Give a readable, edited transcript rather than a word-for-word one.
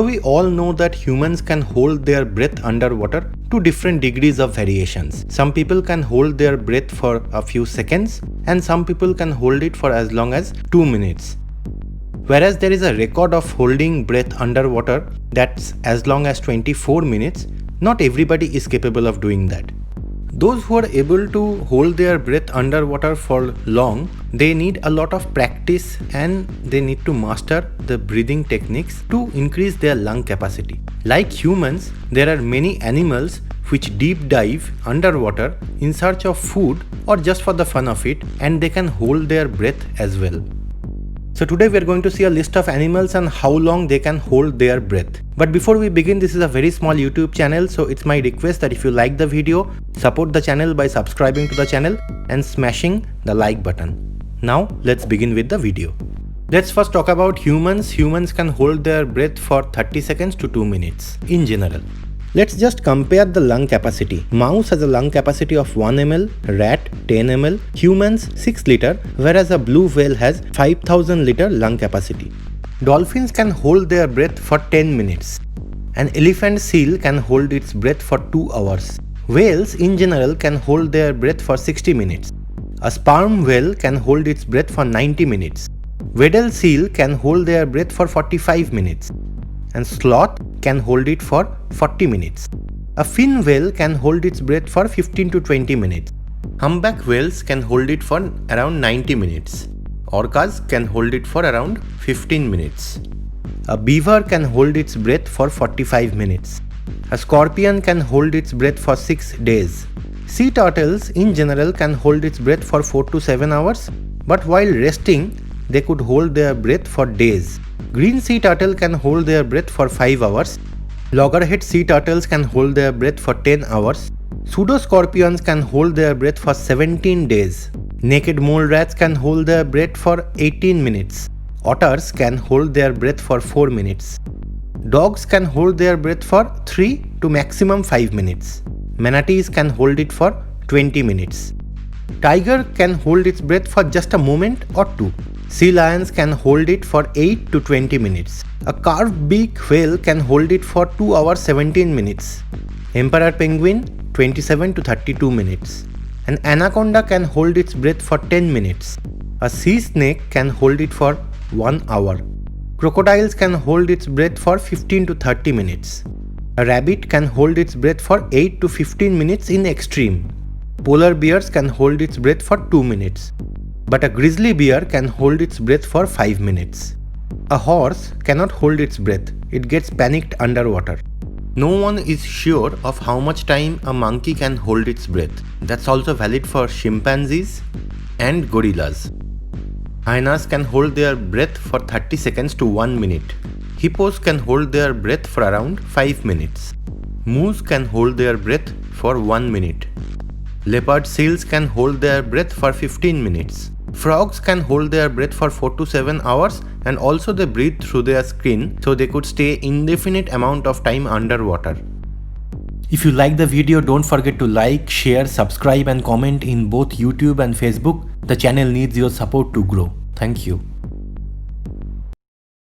So we all know that humans can hold their breath underwater to different degrees of variations. Some people can hold their breath for a few seconds and some people can hold it for as long as 2 minutes. Whereas there is a record of holding breath underwater that's as long as 24 minutes, not everybody is capable of doing that. Those who are able to hold their breath underwater for long, they need a lot of practice and they need to master the breathing techniques to increase their lung capacity. Like humans, there are many animals which deep dive underwater in search of food or just for the fun of it, and they can hold their breath as well. So today we are going to see a list of animals and how long they can hold their breath. But before we begin, this is a very small YouTube channel, so it's my request that if you like the video, support the channel by subscribing to the channel and smashing the like button. Now let's begin with the video. Let's first talk about humans. Humans can hold their breath for 30 seconds to 2 minutes in general. Let's just compare the lung capacity. Mouse has a lung capacity of 1 ml, rat 10 ml, humans 6 liter, whereas a blue whale has 5000 liter lung capacity. Dolphins can hold their breath for 10 minutes. An elephant seal can hold its breath for 2 hours. Whales in general can hold their breath for 60 minutes. A sperm whale can hold its breath for 90 minutes. Weddell seal can hold their breath for 45 minutes. And sloth can hold it for 40 minutes. A fin whale can hold its breath for 15 to 20 minutes. Humpback whales can hold it for around 90 minutes. Orcas can hold it for around 15 minutes. A beaver can hold its breath for 45 minutes. A scorpion can hold its breath for 6 days. Sea turtles in general can hold its breath for 4 to 7 hours, but while resting, they could hold their breath for days. Green sea turtle can hold their breath for 5 hours. Loggerhead sea turtles can hold their breath for 10 hours. Pseudoscorpions can hold their breath for 17 days. Naked mole rats can hold their breath for 18 minutes. Otters can hold their breath for 4 minutes. Dogs can hold their breath for 3 to maximum 5 minutes. Manatees can hold it for 20 minutes. Tiger can hold its breath for just a moment or two. Sea lions can hold it for 8 to 20 minutes. A carved beak whale can hold it for 2 hours 17 minutes. Emperor penguin 27 to 32 minutes. An anaconda can hold its breath for 10 minutes. A sea snake can hold it for 1 hour. Crocodiles can hold its breath for 15 to 30 minutes. A rabbit can hold its breath for 8 to 15 minutes in extreme. Polar bears can hold its breath for 2 minutes. But a grizzly bear can hold its breath for 5 minutes. A horse cannot hold its breath, it gets panicked underwater. No one is sure of how much time a monkey can hold its breath. That's also valid for chimpanzees and gorillas. Hyenas can hold their breath for 30 seconds to 1 minute. Hippos can hold their breath for around 5 minutes. Moose can hold their breath for 1 minute. Leopard seals can hold their breath for 15 minutes. Frogs can hold their breath for 4 to 7 hours and also they breathe through their skin so they could stay indefinite amount of time underwater. If you like the video, don't forget to like, share, subscribe and comment in both YouTube and Facebook. The channel needs your support to grow. Thank you.